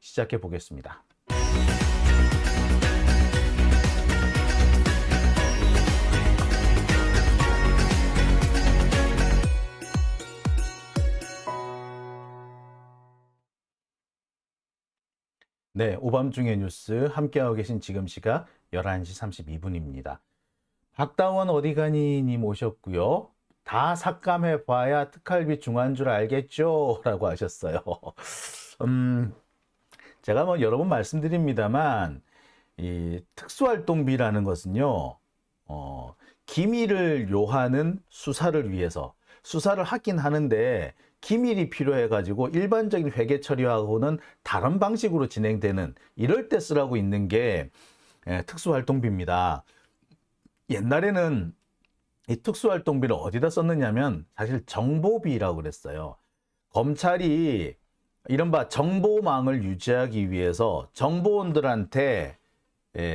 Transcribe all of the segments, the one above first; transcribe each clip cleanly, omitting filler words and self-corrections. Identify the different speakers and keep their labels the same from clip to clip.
Speaker 1: 시작해 보겠습니다. 네, 오밤중의 뉴스 함께하고 계신 지금 시각 11시 32분입니다. 박다원 어디가니 님 오셨고요. 다 삭감해봐야 특활비 중한 줄 알겠죠? 라고 하셨어요. 제가 뭐 여러 번 말씀드립니다만 이 특수활동비라는 것은요, 기밀을 요하는 수사를 위해서 수사를 하긴 하는데 기밀이 필요해가지고 일반적인 회계 처리하고는 다른 방식으로 진행되는 이럴 때 쓰라고 있는 게 특수활동비입니다. 옛날에는 이 특수활동비를 어디다 썼느냐면 사실 정보비라고 그랬어요. 검찰이 이른바 정보망을 유지하기 위해서 정보원들한테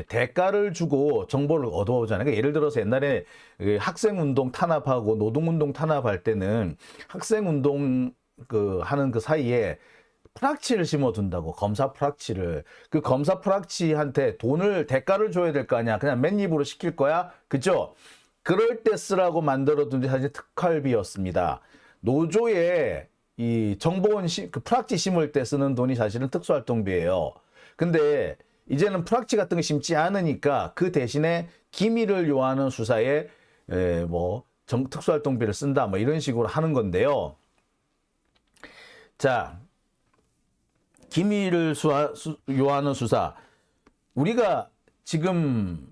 Speaker 1: 대가를 주고 정보를 얻어오잖아요. 그러니까 예를 들어서 옛날에 학생운동 탄압하고 노동운동 탄압할 때는 학생운동 하는 그 사이에 프락치를 심어둔다고, 검사 프락치를. 그 검사 프락치한테 대가를 줘야 될 거 아니야. 그냥 맨입으로 시킬 거야. 그죠? 그럴 때 쓰라고 만들어둔 게 사실 특활비였습니다. 노조에 이 정보원 그 프락치 심을 때 쓰는 돈이 사실은 특수활동비예요. 근데 이제는 프락치 같은 거 심지 않으니까 그 대신에 기밀을 요하는 수사에 특수활동비를 쓴다 뭐 이런 식으로 하는 건데요. 자, 기밀을 요하는 수사, 우리가 지금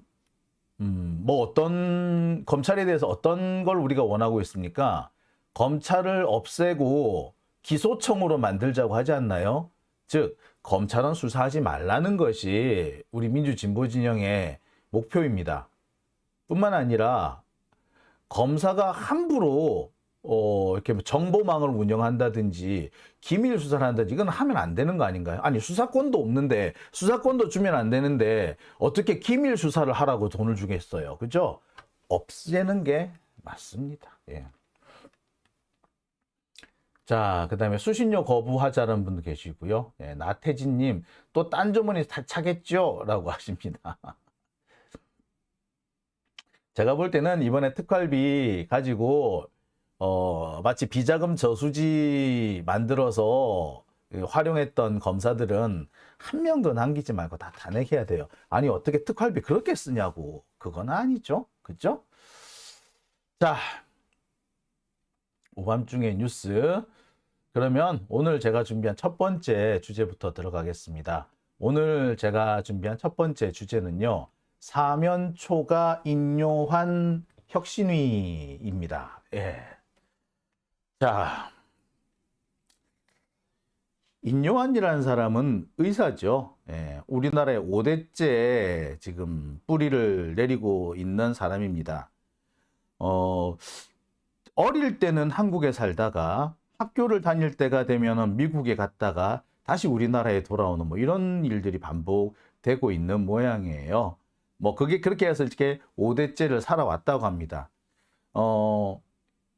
Speaker 1: 어떤 검찰에 대해서 어떤 걸 우리가 원하고 있습니까? 검찰을 없애고 기소청으로 만들자고 하지 않나요? 즉 검찰은 수사하지 말라는 것이 우리 민주진보진영의 목표입니다. 뿐만 아니라 검사가 함부로 이렇게 정보망을 운영한다든지 기밀 수사를 한다든지 이건 하면 안 되는 거 아닌가요? 아니, 수사권도 없는데, 수사권도 주면 안 되는데 어떻게 기밀 수사를 하라고 돈을 주겠어요? 그죠? 없애는 게 맞습니다. 예. 자, 그 다음에 수신료 거부하자는 분도 계시고요. 예, 나태진님, 또 딴 주머니 다 차겠죠? 라고 하십니다. 제가 볼 때는 이번에 특활비 가지고 마치 비자금 저수지 만들어서 활용했던 검사들은 한 명도 남기지 말고 다 탄핵해야 돼요. 아니, 어떻게 특활비 그렇게 쓰냐고. 그건 아니죠. 그죠? 자, 오밤중의 뉴스. 그러면 오늘 제가 준비한 첫 번째 주제부터 들어가겠습니다. 오늘 제가 준비한 첫 번째 주제는요, 사면초가 인요한 혁신위입니다. 예. 자, 인요한이라는 사람은 의사죠. 예. 우리나라의 5대째 지금 뿌리를 내리고 있는 사람입니다. 어릴 때는 한국에 살다가 학교를 다닐 때가 되면은 미국에 갔다가 다시 우리나라에 돌아오는 뭐 이런 일들이 반복되고 있는 모양이에요. 그게 그렇게 해서 이렇게 5대째를 살아왔다고 합니다.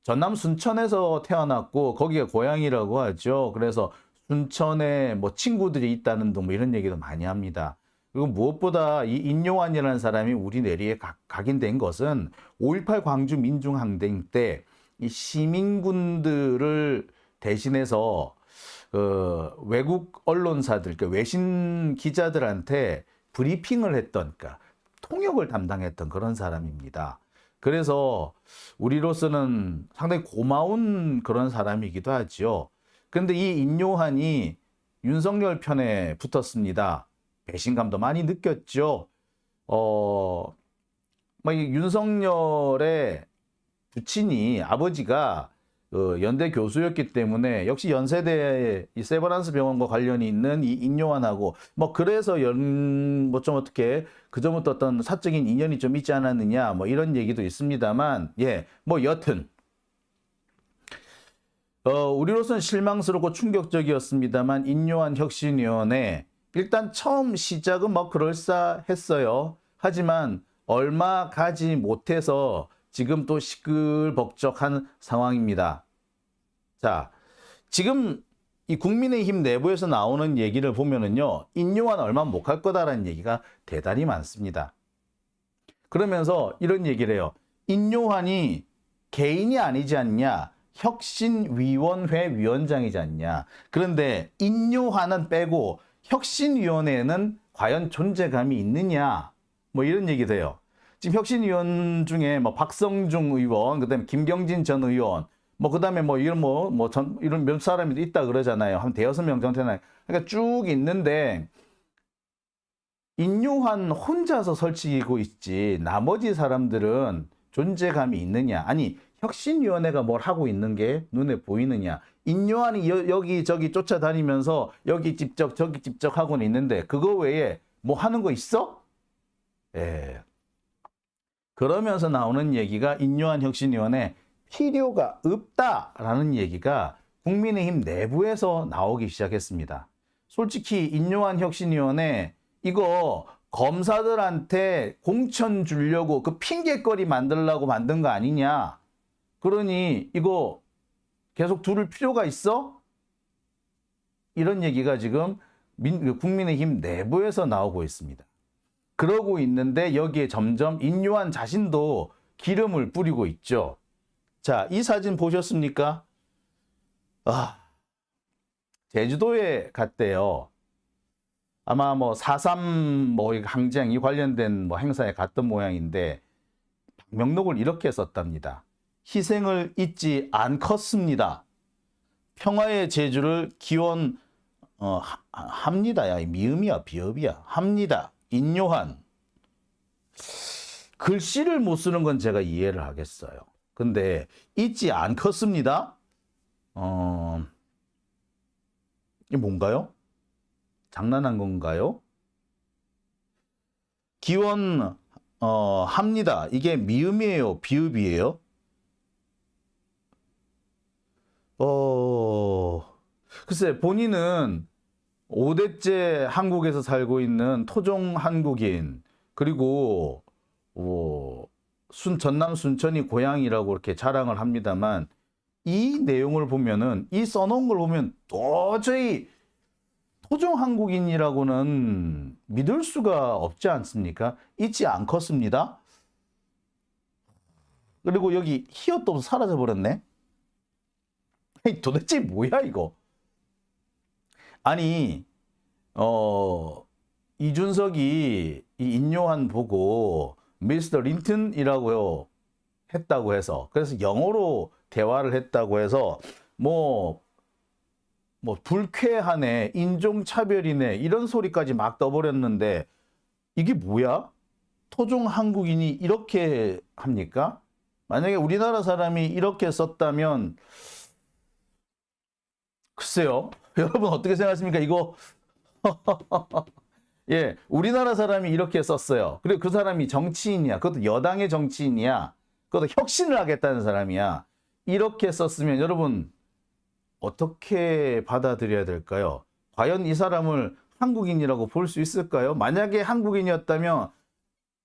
Speaker 1: 전남 순천에서 태어났고 거기가 고향이라고 하죠. 그래서 순천에 친구들이 있다는 등 이런 얘기도 많이 합니다. 그리고 무엇보다 이 인요한이라는 사람이 우리 내리에 각인된 것은 5.18 광주 민중항쟁 때 이 시민군들을 대신해서 외국 언론사들, 외신 기자들한테 브리핑을 했던, 그러니까 통역을 담당했던 그런 사람입니다. 그래서 우리로서는 상당히 고마운 그런 사람이기도 하죠. 근데 이 인요한이 윤석열 편에 붙었습니다. 배신감도 많이 느꼈죠. 이 윤석열의 부친이, 아버지가 연대 교수였기 때문에 역시 연세대 이 세브란스 병원과 관련이 있는 이 인요한하고 그래서 좀 어떻게 그전부터 어떤 사적인 인연이 좀 있지 않았느냐 이런 얘기도 있습니다만, 예, 여튼 우리로서는 실망스럽고 충격적이었습니다만 인요한 혁신위원회 일단 처음 시작은 그럴싸했어요. 하지만 얼마 가지 못해서 지금 또 시끌벅적한 상황입니다. 자, 지금 이 국민의힘 내부에서 나오는 얘기를 보면은요, 인요한 얼마 못 갈 거다라는 얘기가 대단히 많습니다. 그러면서 이런 얘기를 해요. 인요한이 개인이 아니지 않냐? 혁신위원회 위원장이지 않냐? 그런데 인요한은 빼고 혁신위원회에는 과연 존재감이 있느냐? 뭐 이런 얘기도 해요. 지금 혁신위원 중에 뭐 박성중 의원, 그다음에 김경진 전 의원, 뭐 그다음에 뭐 이런 이런 몇 사람이 있다 그러잖아요. 한 대여섯 명 정도 되나. 그러니까 쭉 있는데 인요한 혼자서 설치고 있지 나머지 사람들은 존재감이 있느냐? 아니 혁신위원회가 뭘 하고 있는 게 눈에 보이느냐? 인요한이 여기 저기 쫓아다니면서 여기 집적 저기 집적 하고는 있는데 그거 외에 뭐 하는 거 있어? 예. 그러면서 나오는 얘기가 인요한 혁신위원회 필요가 없다라는 얘기가 국민의힘 내부에서 나오기 시작했습니다. 솔직히 인요한 혁신위원회 이거 검사들한테 공천 주려고 그 핑계거리 만들려고 만든 거 아니냐. 그러니 이거 계속 두를 필요가 있어? 이런 얘기가 지금 국민의힘 내부에서 나오고 있습니다. 그러고 있는데 여기에 점점 인요한 자신도 기름을 뿌리고 있죠. 자, 이 사진 보셨습니까? 제주도에 갔대요. 아마 뭐 4.3 뭐 항쟁이 관련된 뭐 행사에 갔던 모양인데 명록을 이렇게 썼답니다. 희생을 잊지 않겠습니다. 평화의 제주를 합니다. 야, 미음이야, 비읍이야. 합니다. 인요한. 글씨를 못 쓰는 건 제가 이해를 하겠어요. 근데 잊지 않겠습니다. 이게 뭔가요? 장난한 건가요? 합니다. 이게 미음이에요, 비읍이에요? 글쎄 본인은 5대째 한국에서 살고 있는 토종 한국인, 그리고 전남 순천이 고향이라고 이렇게 자랑을 합니다만 이 내용을 보면은, 이 써놓은 걸 보면 도저히 토종 한국인이라고는 믿을 수가 없지 않습니까? 잊지 않겠습니다. 그리고 여기 히읗도 사라져 버렸네. 도대체 뭐야 이거? 아니 이준석이 이 인요한 보고 미스터 린튼이라고 했다고 해서, 그래서 영어로 대화를 했다고 해서 뭐 불쾌하네, 인종차별이네 이런 소리까지 막 떠버렸는데 이게 뭐야? 토종 한국인이 이렇게 합니까? 만약에 우리나라 사람이 이렇게 썼다면 글쎄요. 여러분 어떻게 생각하십니까? 이거 예, 우리나라 사람이 이렇게 썼어요. 그리고 그 사람이 정치인이야. 그것도 여당의 정치인이야. 그것도 혁신을 하겠다는 사람이야. 이렇게 썼으면 여러분 어떻게 받아들여야 될까요? 과연 이 사람을 한국인이라고 볼 수 있을까요? 만약에 한국인이었다면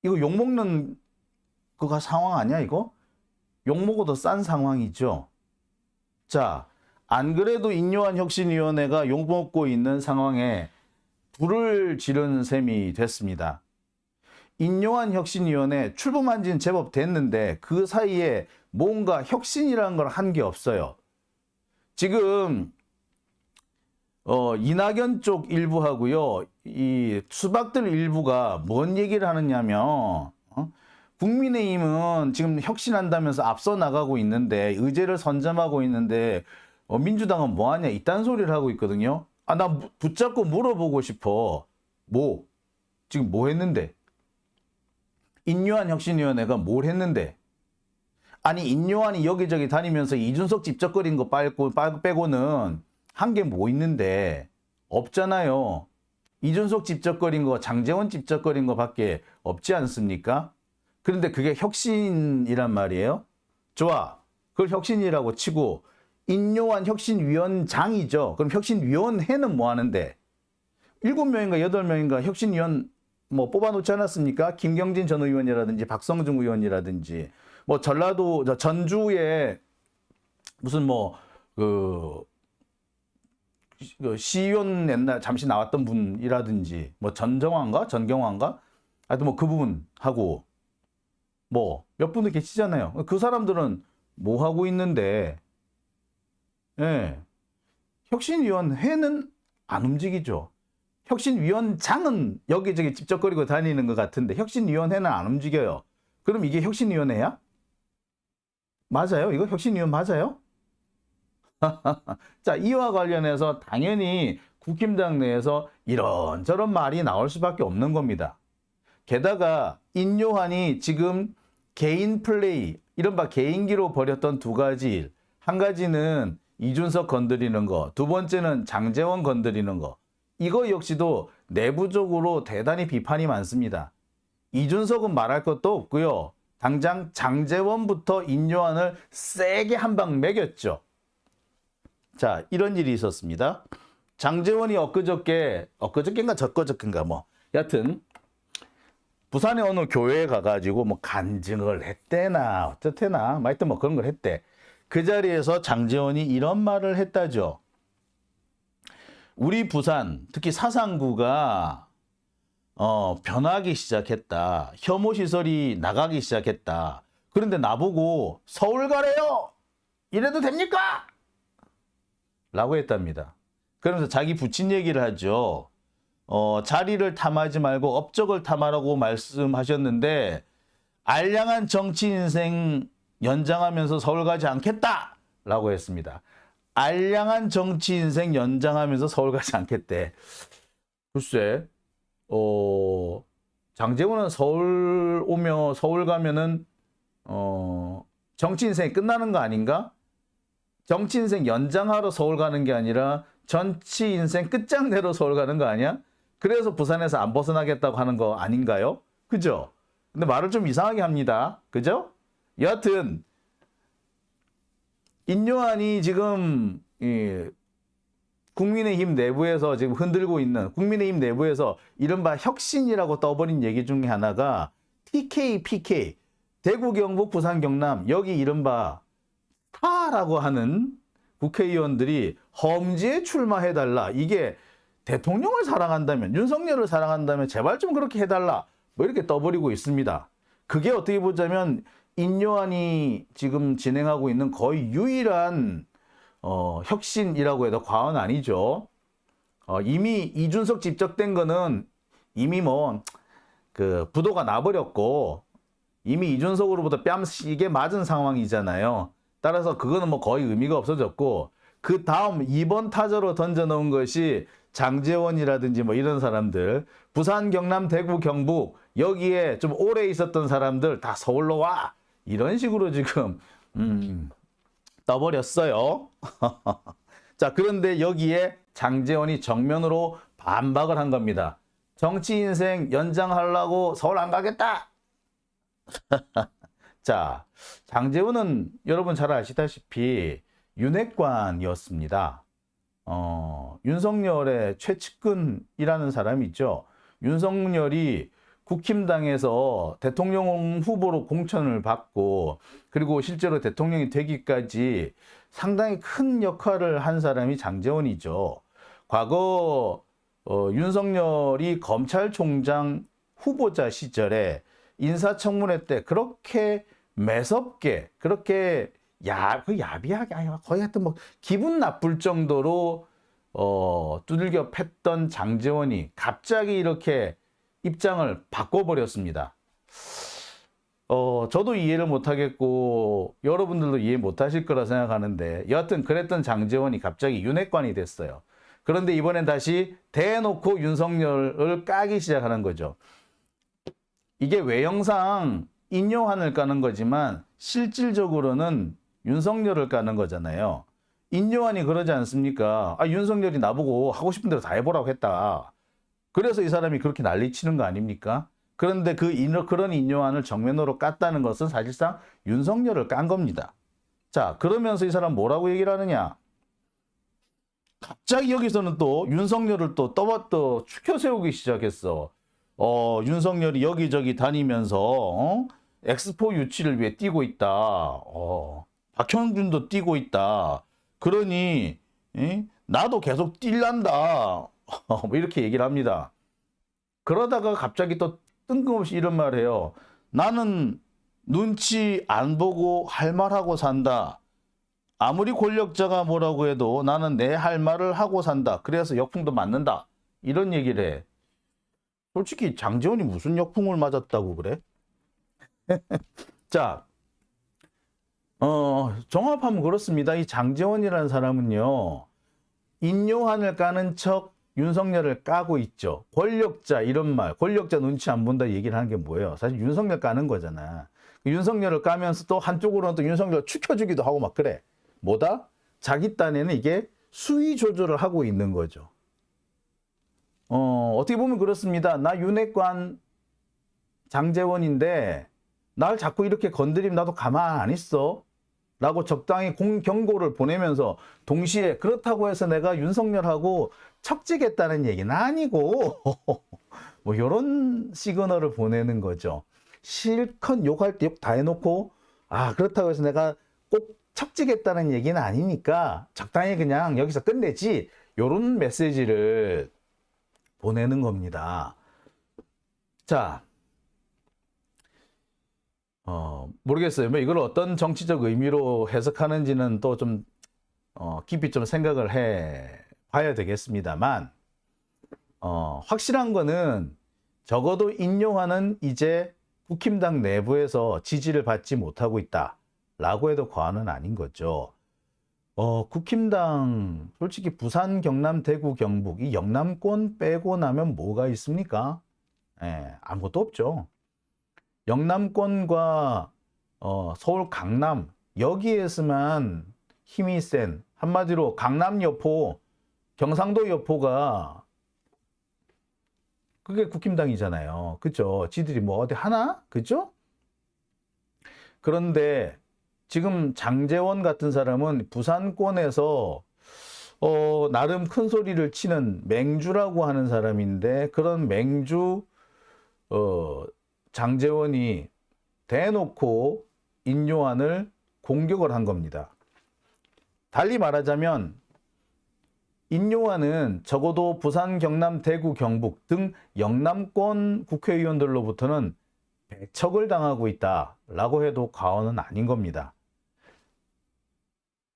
Speaker 1: 이거 욕먹는 그거 상황 아니야 이거? 욕먹어도 싼 상황이죠. 자, 안 그래도 인요한 혁신위원회가 욕먹고 있는 상황에 불을 지른 셈이 됐습니다. 인요한 혁신위원회 출범한 지는 제법 됐는데 그 사이에 뭔가 혁신이라는 걸 한 게 없어요. 지금 이낙연 쪽 일부하고요, 이 수박들 일부가 뭔 얘기를 하느냐면 국민의힘은 지금 혁신한다면서 앞서 나가고 있는데, 의제를 선점하고 있는데 민주당은 뭐하냐 이딴 소리를 하고 있거든요. 나 붙잡고 물어보고 싶어. 지금 뭐 했는데? 인요한 혁신위원회가 뭘 했는데? 아니 인요한이 여기저기 다니면서 이준석 집적거린 거 빼고는 한 게 뭐 있는데? 없잖아요. 이준석 집적거린 거, 장제원 집적거린 거 밖에 없지 않습니까? 그런데 그게 혁신이란 말이에요? 좋아. 그걸 혁신이라고 치고 인요한 혁신위원장이죠. 그럼 혁신위원회는 뭐 하는데? 7명인가 8명인가 혁신위원 뭐 뽑아놓지 않았습니까? 김경진 전 의원이라든지 박성중 의원이라든지 뭐 전주에 무슨 시의원 옛날 잠시 나왔던 분이라든지 뭐 전경화인가 하여튼 뭐 그 부분하고 뭐 몇 분도 계시잖아요. 그 사람들은 뭐 하고 있는데, 예. 혁신위원회는 안 움직이죠. 혁신위원장은 여기저기 찝쩍거리고 다니는 것 같은데 혁신위원회는 안 움직여요. 그럼 이게 혁신위원회야? 맞아요? 이거 혁신위원 맞아요? 자, 이와 관련해서 당연히 국힘당 내에서 이런저런 말이 나올 수밖에 없는 겁니다. 게다가 인요한이 지금 개인 플레이, 이른바 개인기로 벌였던 두 가지 일. 한 가지는 이준석 건드리는 거, 두 번째는 장제원 건드리는 거. 이거 역시도 내부적으로 대단히 비판이 많습니다. 이준석은 말할 것도 없고요. 당장 장제원부터 인요한을 세게 한 방 매겼죠. 자, 이런 일이 있었습니다. 장제원이 엊그저께인가 저꺼저께인가 뭐 여하튼 부산의 어느 교회에 가가지고 뭐 간증을 했대나 어쨌대나 하여튼 뭐 그런 걸 했대. 그 자리에서 장제원이 이런 말을 했다죠. 우리 부산 특히 사상구가 변하기 시작했다. 혐오시설이 나가기 시작했다. 그런데 나보고 서울 가래요. 이래도 됩니까? 라고 했답니다. 그러면서 자기 부친 얘기를 하죠. 자리를 탐하지 말고 업적을 탐하라고 말씀하셨는데 알량한 정치 인생 연장하면서 서울 가지 않겠다 라고 했습니다. 알량한 정치 인생 연장하면서 서울 가지 않겠대. 글쎄 장제원은 서울 오며 서울 가면은 정치 인생이 끝나는 거 아닌가? 정치 인생 연장하러 서울 가는 게 아니라 정치 인생 끝장내러 서울 가는 거 아니야? 그래서 부산에서 안 벗어나겠다고 하는 거 아닌가요? 그죠? 근데 말을 좀 이상하게 합니다. 그죠? 여하튼 인요한이 지금 국민의힘 내부에서 지금 흔들고 있는 국민의힘 내부에서 이른바 혁신이라고 떠버린 얘기 중에 하나가 TK, PK, 대구, 경북, 부산, 경남 여기 이른바 타라고 하는 국회의원들이 험지에 출마해달라. 이게 대통령을 사랑한다면 윤석열을 사랑한다면 제발 좀 그렇게 해달라. 뭐 이렇게 떠버리고 있습니다. 그게 어떻게 보자면 인요한이 지금 진행하고 있는 거의 유일한 혁신이라고 해도 과언 아니죠. 이미 이준석 집적된 거는 이미 뭐 그 부도가 나버렸고 이미 이준석으로부터 뺨시게 맞은 상황이잖아요. 따라서 그거는 뭐 거의 의미가 없어졌고 그 다음 2번 타자로 던져놓은 것이 장제원이라든지 뭐 이런 사람들 부산, 경남, 대구, 경북 여기에 좀 오래 있었던 사람들 다 서울로 와 이런 식으로 지금 떠버렸어요. 자, 그런데 여기에 장제원이 정면으로 반박을 한 겁니다. 정치 인생 연장하려고 서울 안 가겠다. 자, 장제원은 여러분 잘 아시다시피 윤핵관이었습니다. 윤석열의 최측근이라는 사람이 있죠. 윤석열이 국힘당에서 대통령 후보로 공천을 받고 그리고 실제로 대통령이 되기까지 상당히 큰 역할을 한 사람이 장제원이죠. 과거 윤석열이 검찰총장 후보자 시절에 인사청문회 때 그렇게 매섭게 그렇게 야비하게 거의 하여튼 뭐 기분 나쁠 정도로 두들겨 팼던 장제원이 갑자기 이렇게 입장을 바꿔버렸습니다. 저도 이해를 못하겠고 여러분들도 이해 못하실 거라 생각하는데 여하튼 그랬던 장제원이 갑자기 윤핵관이 됐어요. 그런데 이번엔 다시 대놓고 윤석열을 까기 시작하는 거죠. 이게 외형상 인요한을 까는 거지만 실질적으로는 윤석열을 까는 거잖아요. 인요한이 그러지 않습니까? 윤석열이 나보고 하고 싶은 대로 다 해보라고 했다. 그래서 이 사람이 그렇게 난리치는 거 아닙니까? 그런데 그런 인요한을 정면으로 깠다는 것은 사실상 윤석열을 깐 겁니다. 자, 그러면서 이 사람 뭐라고 얘기를 하느냐? 갑자기 여기서는 또 윤석열을 또 추켜 세우기 시작했어. 윤석열이 여기저기 다니면서 엑스포 유치를 위해 뛰고 있다. 박형준도 뛰고 있다. 그러니 나도 계속 뛸란다. 뭐 이렇게 얘기를 합니다. 그러다가 갑자기 또 뜬금없이 이런 말 해요. 나는 눈치 안 보고 할 말하고 산다. 아무리 권력자가 뭐라고 해도 나는 내 할 말을 하고 산다. 그래서 역풍도 맞는다. 이런 얘기를 해. 솔직히 장제원이 무슨 역풍을 맞았다고 그래? 자, 종합하면 그렇습니다. 이 장제원이라는 사람은요, 인요한을 까는 척 윤석열을 까고 있죠. 권력자 이런 말, 권력자 눈치 안 본다 얘기를 하는 게 뭐예요? 사실 윤석열 까는 거잖아. 윤석열을 까면서 또 한쪽으로는 또 윤석열을 축혀주기도 하고 막 그래. 뭐다? 자기 딴에는 이게 수위 조절을 하고 있는 거죠. 어떻게 보면 그렇습니다. 나 윤핵관 장제원인데 날 자꾸 이렇게 건드리면 나도 가만 안 있어. 라고 적당히 경고를 보내면서 동시에 그렇다고 해서 내가 윤석열하고 척지겠다는 얘기는 아니고 뭐 이런 시그널을 보내는 거죠. 실컷 욕할 때 욕 다 해놓고 그렇다고 해서 내가 꼭 척지겠다는 얘기는 아니니까 적당히 그냥 여기서 끝내지 이런 메시지를 보내는 겁니다. 자, 모르겠어요. 뭐 이걸 어떤 정치적 의미로 해석하는지는 또 좀 깊이 좀 생각을 해 봐야 되겠습니다만 확실한 거는 적어도 인용하는 이제 국힘당 내부에서 지지를 받지 못하고 있다라고 해도 과언은 아닌 거죠. 국힘당 솔직히 부산, 경남, 대구, 경북 이 영남권 빼고 나면 뭐가 있습니까? 아무것도 없죠. 영남권과 서울 강남 여기에서만 힘이 센 한마디로 강남 여포, 경상도 여포가 그게 국힘당이잖아요. 그죠? 지들이 뭐 어디 하나? 그죠? 그런데 지금 장제원 같은 사람은 부산권에서 나름 큰 소리를 치는 맹주라고 하는 사람인데 그런 맹주 장제원이 대놓고 인요한을 공격을 한 겁니다. 달리 말하자면 인요한은 적어도 부산, 경남, 대구, 경북 등 영남권 국회의원들로부터는 배척을 당하고 있다라고 해도 과언은 아닌 겁니다.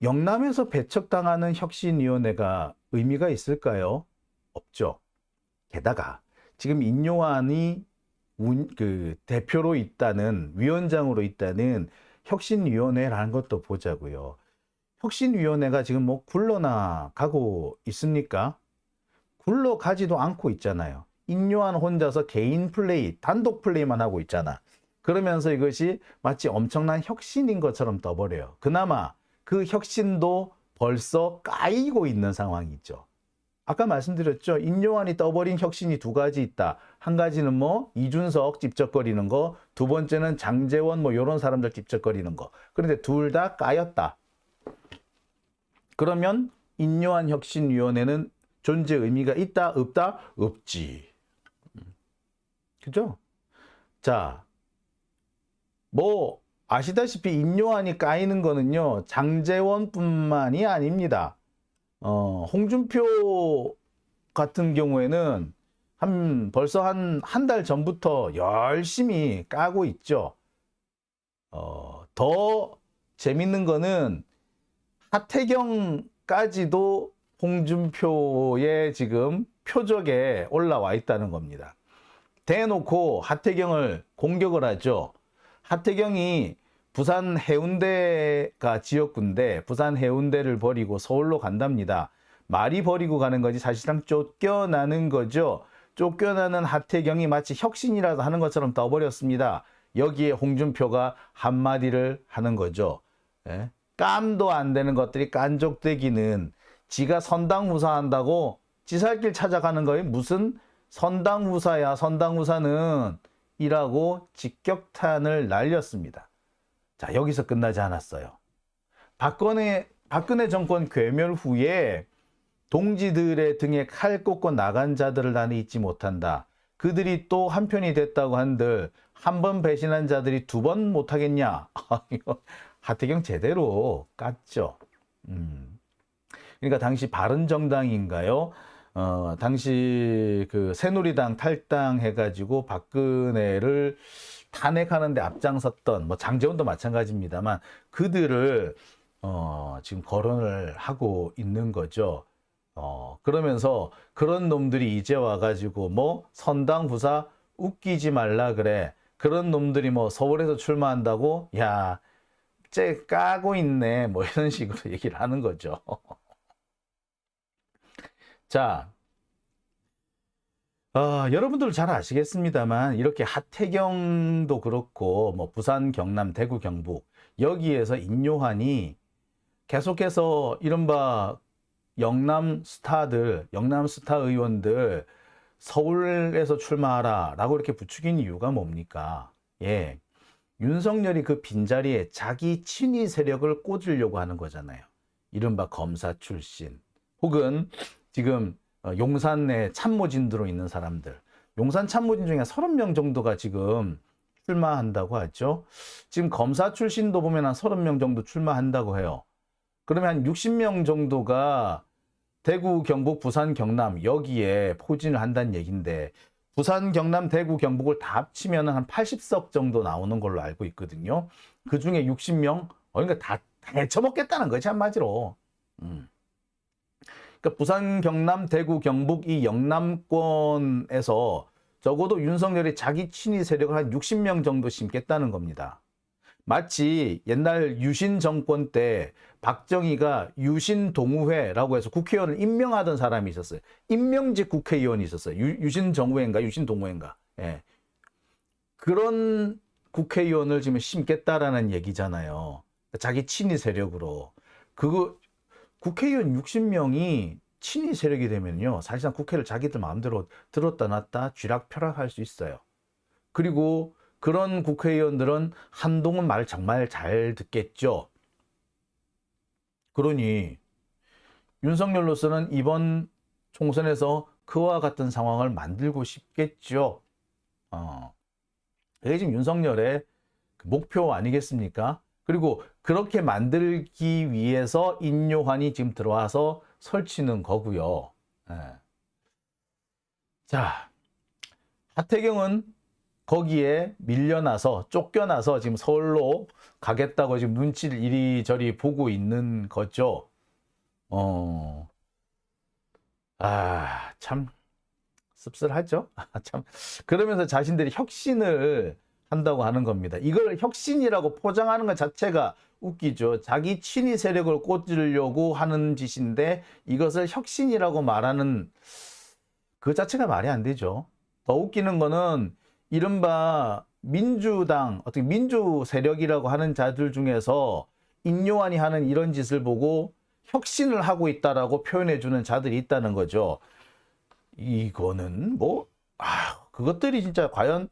Speaker 1: 영남에서 배척당하는 혁신위원회가 의미가 있을까요? 없죠. 게다가 지금 인요한이 대표로 있다는, 위원장으로 있다는 혁신위원회라는 것도 보자고요. 혁신위원회가 지금 뭐 굴러나가고 있습니까? 굴러가지도 않고 있잖아요. 인요한 혼자서 개인 플레이, 단독 플레이만 하고 있잖아. 그러면서 이것이 마치 엄청난 혁신인 것처럼 떠버려요. 그나마 그 혁신도 벌써 까이고 있는 상황이죠. 아까 말씀드렸죠. 인요한이 떠버린 혁신이 두 가지 있다. 한 가지는 뭐 이준석 찝쩍거리는 거, 두 번째는 장제원 뭐 이런 사람들 찝쩍거리는 거. 그런데 둘 다 까였다. 그러면 인요한 혁신위원회는 존재 의미가 있다, 없다? 없지. 그죠? 자, 뭐 아시다시피 인요한이 까이는 거는요. 장제원뿐만이 아닙니다. 홍준표 같은 경우에는 벌써 한 달 전부터 열심히 까고 있죠. 더 재밌는 거는 하태경까지도 홍준표의 지금 표적에 올라와 있다는 겁니다. 대놓고 하태경을 공격을 하죠. 하태경이 부산 해운대가 지역구인데 부산 해운대를 버리고 서울로 간답니다. 말이 버리고 가는 거지 사실상 쫓겨나는 거죠. 쫓겨나는 하태경이 마치 혁신이라도 하는 것처럼 떠버렸습니다. 여기에 홍준표가 한마디를 하는 거죠. 깜도 안 되는 것들이 깐족대기는 지가 선당후사한다고 지살길 찾아가는 거에 무슨 선당후사야. 선당후사는 이라고 직격탄을 날렸습니다. 자, 여기서 끝나지 않았어요. 박근혜 정권 괴멸 후에 동지들의 등에 칼 꽂고 나간 자들을 나는 잊지 못한다. 그들이 또 한편이 됐다고 한들 한 번 배신한 자들이 두 번 못하겠냐. 하태경 제대로 깠죠. 그러니까 당시 바른정당인가요? 당시 그 새누리당 탈당해가지고 박근혜를 탄핵하는데 앞장섰던 뭐 장제원도 마찬가지입니다만 그들을 지금 거론을 하고 있는 거죠. 그러면서 그런 놈들이 이제 와가지고 뭐 선당 후사 웃기지 말라 그래. 그런 놈들이 뭐 서울에서 출마한다고 야, 쟤 까고 있네. 뭐 이런 식으로 얘기를 하는 거죠. 자, 여러분들 잘 아시겠습니다만 이렇게 하태경도 그렇고 뭐 부산, 경남, 대구, 경북 여기에서 인요한이 계속해서 이른바 영남 스타들, 영남 스타 의원들 서울에서 출마하라 라고 이렇게 부추긴 이유가 뭡니까? 예. 윤석열이 그 빈자리에 자기 친위 세력을 꽂으려고 하는 거잖아요. 이른바 검사 출신 혹은 지금 용산 내 참모진으로 있는 사람들, 용산 참모진 중에 30명 정도가 지금 출마한다고 하죠. 지금 검사 출신도 보면 한 30명 정도 출마한다고 해요. 그러면 한 60명 정도가 대구, 경북, 부산, 경남 여기에 포진을 한다는 얘기인데 부산, 경남, 대구, 경북을 다 합치면 한 80석 정도 나오는 걸로 알고 있거든요. 그 중에 60명? 그러니까 다 헤쳐먹겠다는 거지 한마디로. 그러니까 부산, 경남, 대구, 경북 이 영남권에서 적어도 윤석열이 자기 친위 세력을 한 60명 정도 심겠다는 겁니다. 마치 옛날 유신 정권 때 박정희가 유신 동우회라고 해서 국회의원을 임명하던 사람이 있었어요. 임명직 국회의원이 있었어요. 유신 정우회인가 유신 동우회인가. 예. 그런 국회의원을 지금 심겠다라는 얘기잖아요. 자기 친위 세력으로. 그거 국회의원 60명이 친위 세력이 되면요. 사실상 국회를 자기들 마음대로 들었다 놨다 쥐락펴락할 수 있어요. 그리고 그런 국회의원들은 한동훈 말 정말 잘 듣겠죠. 그러니 윤석열로서는 이번 총선에서 그와 같은 상황을 만들고 싶겠죠. 이게 지금 윤석열의 목표 아니겠습니까? 그리고 그렇게 만들기 위해서 인요한이 지금 들어와서 설치는 거고요. 예. 자, 하태경은 거기에 밀려나서 쫓겨나서 지금 서울로 가겠다고 지금 눈치를 이리저리 보고 있는 거죠. 참 씁쓸하죠. 참 그러면서 자신들이 혁신을 한다고 하는 겁니다. 이걸 혁신이라고 포장하는 것 자체가 웃기죠. 자기 친위 세력을 꽂으려고 하는 짓인데 이것을 혁신이라고 말하는 그 자체가 말이 안 되죠. 더 웃기는 거는 이른바 민주당, 어떻게 민주 세력이라고 하는 자들 중에서 인요한이 하는 이런 짓을 보고 혁신을 하고 있다라고 표현해 주는 자들이 있다는 거죠. 이거는 뭐, 그것들이 진짜 과연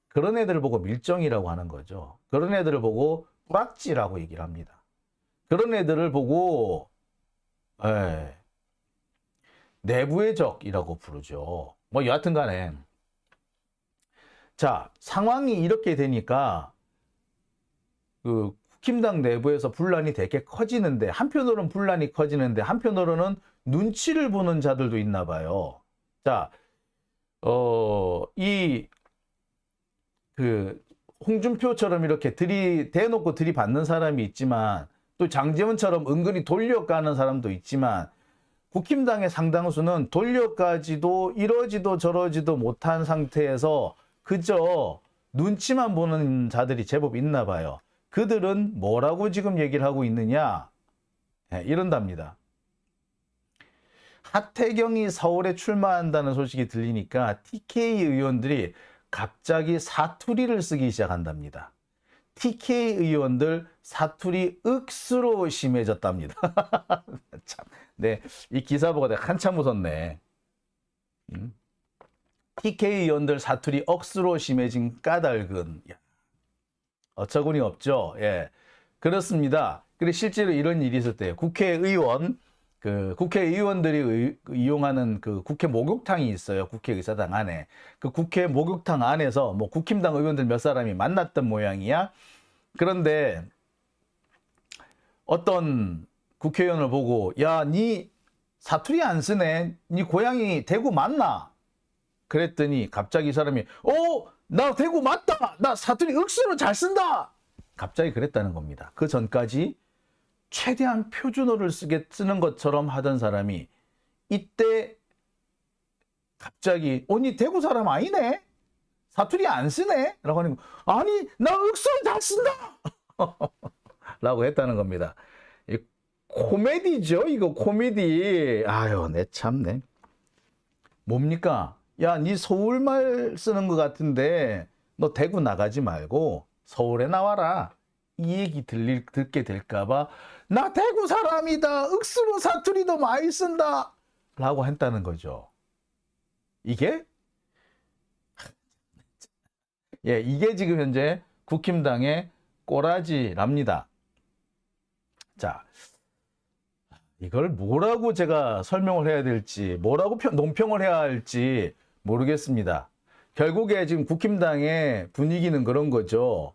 Speaker 1: 그런 애들을 보고 밀정이라고 하는 거죠. 그런 애들을 보고 뿌락지라고 얘기를 합니다. 그런 애들을 보고, 내부의 적이라고 부르죠. 뭐 여하튼 간에. 자, 상황이 이렇게 되니까 그 국힘당 내부에서 분란이 되게 커지는데 한편으로는 분란이 커지는데 한편으로는 눈치를 보는 자들도 있나 봐요. 자, 홍준표처럼 이렇게 대놓고 들이받는 사람이 있지만 또 장제원처럼 은근히 돌려가는 사람도 있지만 국힘당의 상당수는 돌려가지도 이러지도 저러지도 못한 상태에서 그저 눈치만 보는 자들이 제법 있나 봐요. 그들은 뭐라고 지금 얘기를 하고 있느냐? 이런답니다. 하태경이 서울에 출마한다는 소식이 들리니까 TK 의원들이 갑자기 사투리를 쓰기 시작한답니다. TK 의원들 사투리 억수로 심해졌답니다. 참, 네, 이 기사 보고 내가 한참 웃었네. TK 의원들 사투리 억수로 심해진 까닭은 어처구니 없죠. 예, 그렇습니다. 그리고 실제로 이런 일이 있을 때 국회의원들이 이용하는 그 국회 목욕탕이 있어요. 국회의사당 안에. 그 국회 목욕탕 안에서 뭐 국힘당 의원들 몇 사람이 만났던 모양이야. 그런데 어떤 국회의원을 보고 야, 니 사투리 안 쓰네. 니 고향이 대구 맞나? 그랬더니 갑자기 이 사람이 나 대구 맞다. 나 사투리 억수로 잘 쓴다. 갑자기 그랬다는 겁니다. 그 전까지 최대한 표준어를 쓰는 것처럼 하던 사람이 이때 갑자기 니 대구 사람 아니네? 사투리 안 쓰네? 라고 하는 거. 아니 나 억수로 잘 쓴다. 라고 했다는 겁니다. 코미디죠, 이거 코미디. 아유, 내 참네. 뭡니까? 야, 니 서울말 쓰는 것 같은데 너 대구 나가지 말고 서울에 나와라. 이 얘기 듣게 될까봐 나 대구 사람이다. 억수로 사투리도 많이 쓴다. 라고 했다는 거죠. 이게 이게 지금 현재 국힘당의 꼬라지랍니다. 자, 이걸 뭐라고 제가 설명을 해야 될지, 뭐라고 논평을 해야 할지 모르겠습니다. 결국에 지금 국힘당의 분위기는 그런 거죠.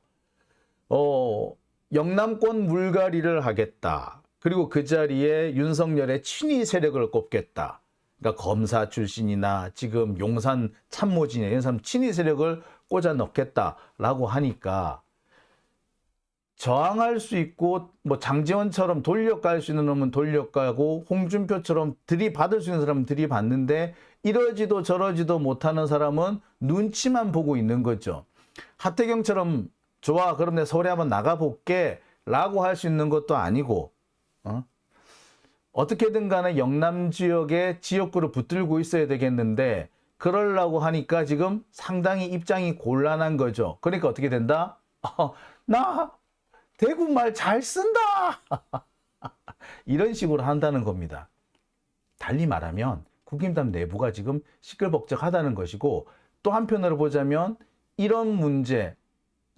Speaker 1: 영남권 물갈이를 하겠다. 그리고 그 자리에 윤석열의 친위 세력을 꼽겠다. 그러니까 검사 출신이나 지금 용산 참모진이나 이런 사람 친위 세력을 꽂아 넣겠다라고 하니까 저항할 수 있고 뭐 장제원처럼 돌려갈 수 있는 놈은 돌려가고 홍준표처럼 들이받을 수 있는 사람은 들이받는데 이러지도 저러지도 못하는 사람은 눈치만 보고 있는 거죠. 하태경처럼 좋아 그럼 내 서울에 한번 나가볼게 라고 할 수 있는 것도 아니고 어떻게든 간에 영남 지역에 지역구를 붙들고 있어야 되겠는데 그러려고 하니까 지금 상당히 입장이 곤란한 거죠. 그러니까 어떻게 된다? 나 대구 말 잘 쓴다. 이런 식으로 한다는 겁니다. 달리 말하면 국힘당 내부가 지금 시끌벅적하다는 것이고 또 한편으로 보자면 이런 문제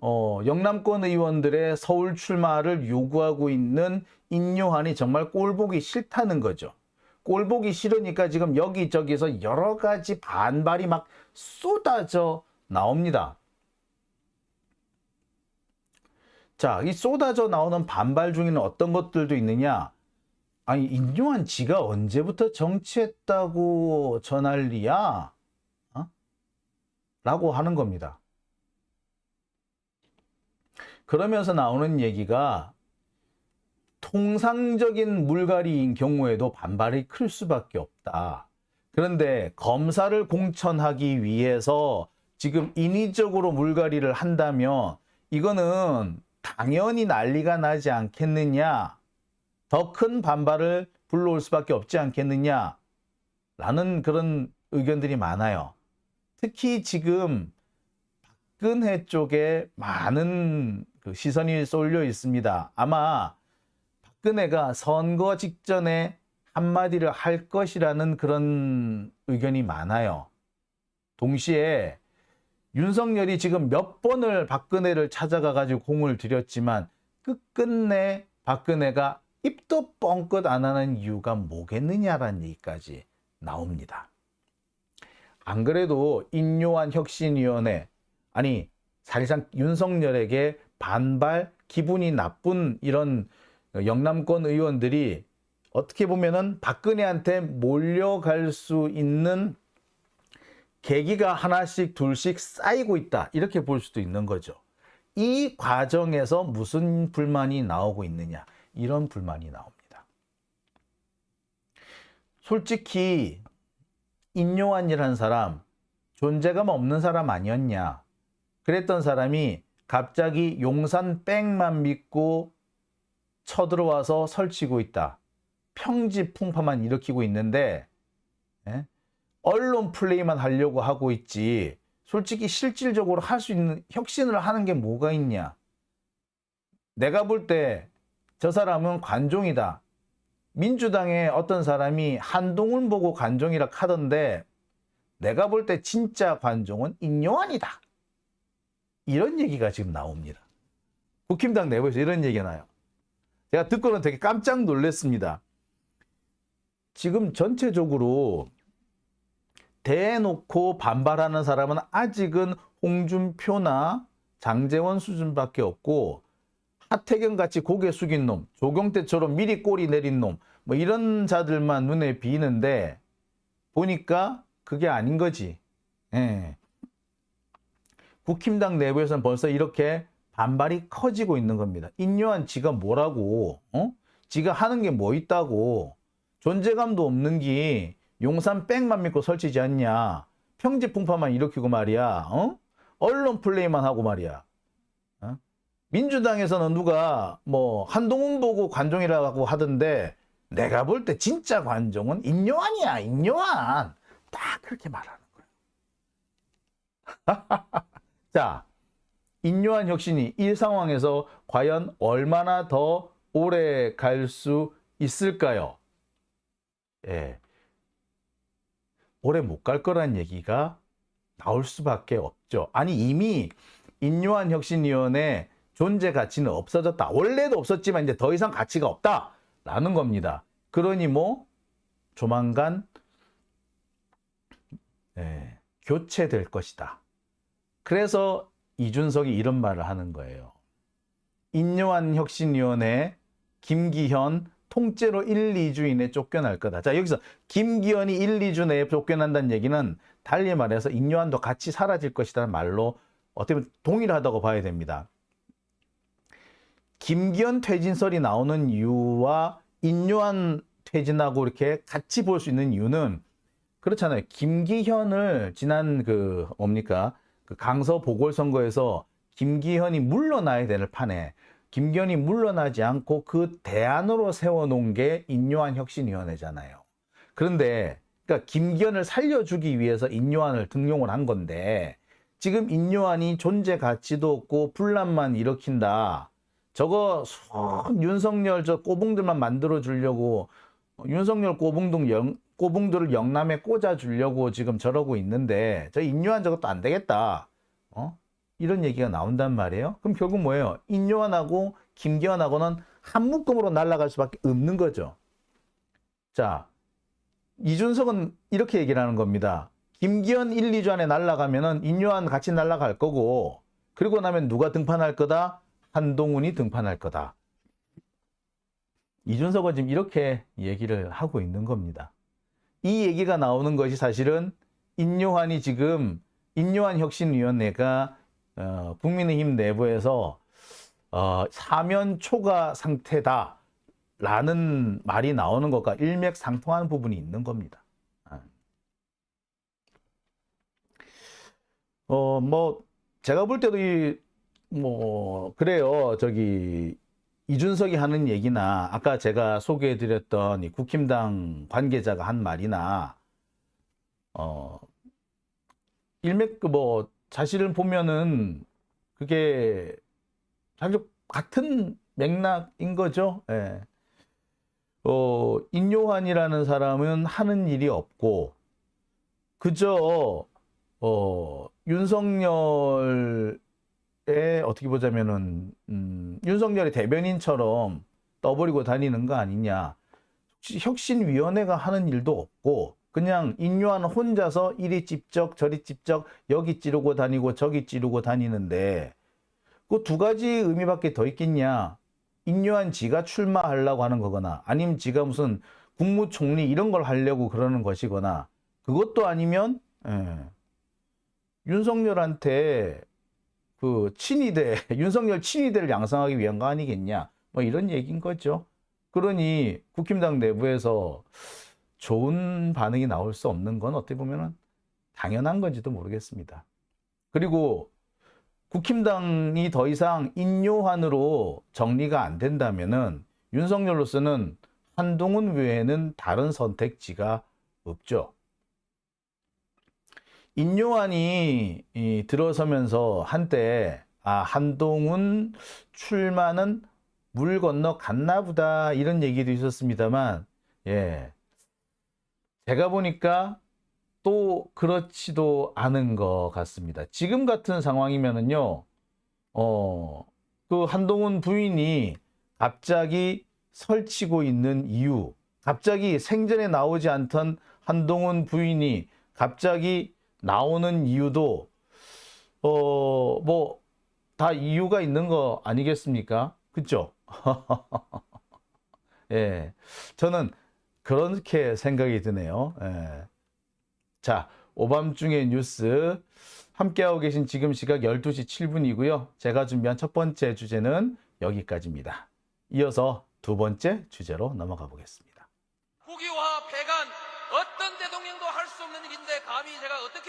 Speaker 1: 영남권 의원들의 서울 출마를 요구하고 있는 인요한이 정말 꼴보기 싫다는 거죠. 꼴보기 싫으니까 지금 여기저기서 여러 가지 반발이 막 쏟아져 나옵니다. 자, 이 쏟아져 나오는 반발 중에는 어떤 것들도 있느냐? 아니, 인요한 지가 언제부터 정치했다고 전할리야? 라고 하는 겁니다. 그러면서 나오는 얘기가 통상적인 물갈이인 경우에도 반발이 클 수밖에 없다. 그런데 검사를 공천하기 위해서 지금 인위적으로 물갈이를 한다면 이거는 당연히 난리가 나지 않겠느냐. 더 큰 반발을 불러올 수밖에 없지 않겠느냐. 라는 그런 의견들이 많아요. 특히 지금 박근혜 쪽에 많은 시선이 쏠려 있습니다. 아마 박근혜가 선거 직전에 한마디를 할 것이라는 그런 의견이 많아요. 동시에 윤석열이 지금 몇 번을 박근혜를 찾아가 가지고 공을 들였지만 끝끝내 박근혜가 입도 뻥끗 안 하는 이유가 뭐겠느냐라는 얘기까지 나옵니다. 안 그래도 인요한 혁신위원회, 아니 사실상 윤석열에게 반발, 기분이 나쁜 이런 영남권 의원들이 어떻게 보면은 박근혜한테 몰려갈 수 있는 계기가 하나씩 둘씩 쌓이고 있다. 이렇게 볼 수도 있는 거죠. 이 과정에서 무슨 불만이 나오고 있느냐. 이런 불만이 나옵니다. 솔직히 인요한이라는 사람 존재감 없는 사람 아니었냐. 그랬던 사람이 갑자기 용산 뺑만 믿고 쳐들어와서 설치고 있다. 평지풍파만 일으키고 있는데 언론 플레이만 하려고 하고 있지 솔직히 실질적으로 할 수 있는 혁신을 하는 게 뭐가 있냐. 내가 볼 때 저 사람은 관종이다. 민주당의 어떤 사람이 한동훈 보고 관종이라 하던데 내가 볼 때 진짜 관종은 인요한이다. 이런 얘기가 지금 나옵니다. 국힘당 내부에서 이런 얘기가 나요. 제가 듣고는 되게 깜짝 놀랐습니다. 지금 전체적으로 대놓고 반발하는 사람은 아직은 홍준표나 장제원 수준밖에 없고 하태경 같이 고개 숙인 놈, 조경태처럼 미리 꼬리 내린 놈, 뭐 이런 자들만 눈에 비는데 보니까 그게 아닌 거지. 예. 국힘당 내부에서는 벌써 이렇게 반발이 커지고 있는 겁니다. 인요한 지가 뭐라고, 지가 하는 게 뭐 있다고, 존재감도 없는 게 용산 뺑만 믿고 설치지 않냐, 평지풍파만 일으키고 말이야, 언론 플레이만 하고 말이야. 민주당에서는 누가 뭐 한동훈 보고 관종이라고 하던데 내가 볼 때 진짜 관종은 인요한이야, 인요한. 딱 그렇게 말하는 거예요. 자, 인요한 혁신이 이 상황에서 과연 얼마나 더 오래 갈 수 있을까요? 예. 오래 못 갈 거란 얘기가 나올 수밖에 없죠. 아니, 이미 인요한 혁신위원회 존재 가치는 없어졌다. 원래도 없었지만 이제 더 이상 가치가 없다라는 겁니다. 그러니 뭐 조만간 교체될 것이다. 그래서 이준석이 이런 말을 하는 거예요. 인요한 혁신위원회 김기현 통째로 1, 2주 이내 쫓겨날 거다. 자, 여기서 김기현이 1, 2주 내에 쫓겨난다는 얘기는 달리 말해서 인요한도 같이 사라질 것이라는 말로 어떻게 보면 동일하다고 봐야 됩니다. 김기현 퇴진설이 나오는 이유와 인요한 퇴진하고 이렇게 같이 볼 수 있는 이유는 그렇잖아요. 김기현을 지난 그 강서 보궐선거에서 김기현이 물러나야 되는 판에 김기현이 물러나지 않고 그 대안으로 세워놓은 게 인요한 혁신위원회잖아요. 그런데 그러니까 김기현을 살려주기 위해서 인요한을 등용을 한 건데 지금 인요한이 존재 가치도 없고 분란만 일으킨다. 저거 윤석열 저 꼬붕들만 만들어 주려고 윤석열 꼬붕들을 영남에 꽂아 주려고 지금 저러고 있는데 저 인요한 저것도 안 되겠다. 이런 얘기가 나온단 말이에요. 그럼 결국 뭐예요? 인요한하고 김기현하고는 한 묶음으로 날아갈 수밖에 없는 거죠. 자, 이준석은 이렇게 얘기를 하는 겁니다. 김기현 1, 2주 안에 날아가면은 인요한 같이 날아갈 거고 그리고 나면 누가 등판할 거다? 한동훈이 등판할 거다. 이준석은 지금 이렇게 얘기를 하고 있는 겁니다. 이 얘기가 나오는 것이 사실은 인요한이 지금 인요한 혁신위원회가 국민의힘 내부에서 사면 초과 상태다라는 말이 나오는 것과 일맥상통하는 부분이 있는 겁니다. 뭐 제가 볼 때도 그래요. 저기 이준석이 하는 얘기나 아까 제가 소개해드렸던 이 국힘당 관계자가 한 말이나 사실은 보면은 그게 같은 맥락인 거죠. 예. 인요한이라는 사람은 하는 일이 없고 그저 윤석열의 어떻게 보자면은 윤석열의 대변인처럼 떠버리고 다니는 거 아니냐. 혁신위원회가 하는 일도 없고 그냥 인요한 혼자서 이리 찝적 저리 찝적 여기 찌르고 다니고 저기 찌르고 다니는데 그 두 가지 의미밖에 더 있겠냐. 인요한 지가 출마하려고 하는 거거나 아니면 지가 무슨 국무총리 이런 걸 하려고 그러는 것이거나 그것도 아니면 윤석열한테 그 윤석열 친위대를 양성하기 위한 거 아니겠냐. 뭐 이런 얘기인 거죠. 그러니 국힘당 내부에서 좋은 반응이 나올 수 없는 건 어떻게 보면 당연한 건지도 모르겠습니다. 그리고 국힘당이 더 이상 인요한으로 정리가 안 된다면은 윤석열로서는 한동훈 외에는 다른 선택지가 없죠. 인요한이 들어서면서 한때 한동훈 출마는 물 건너 갔나 보다 이런 얘기도 있었습니다만 제가 보니까 또 그렇지도 않은 것 같습니다. 지금 같은 상황이면은요, 그 한동훈 부인이 갑자기 설치고 있는 이유, 갑자기 생전에 나오지 않던 한동훈 부인이 갑자기 나오는 이유도 다 이유가 있는 거 아니겠습니까? 그죠? 예. 저는 그렇게 생각이 드네요. 예. 자, 오밤중의 뉴스 함께하고 계신 지금 시각 12시 7분이고요. 제가 준비한 첫 번째 주제는 여기까지입니다. 이어서 두 번째 주제로 넘어가 보겠습니다.
Speaker 2: 국유화 폐간 어떤 대통령도 할 수 없는 일인데 감히 제가 어떻게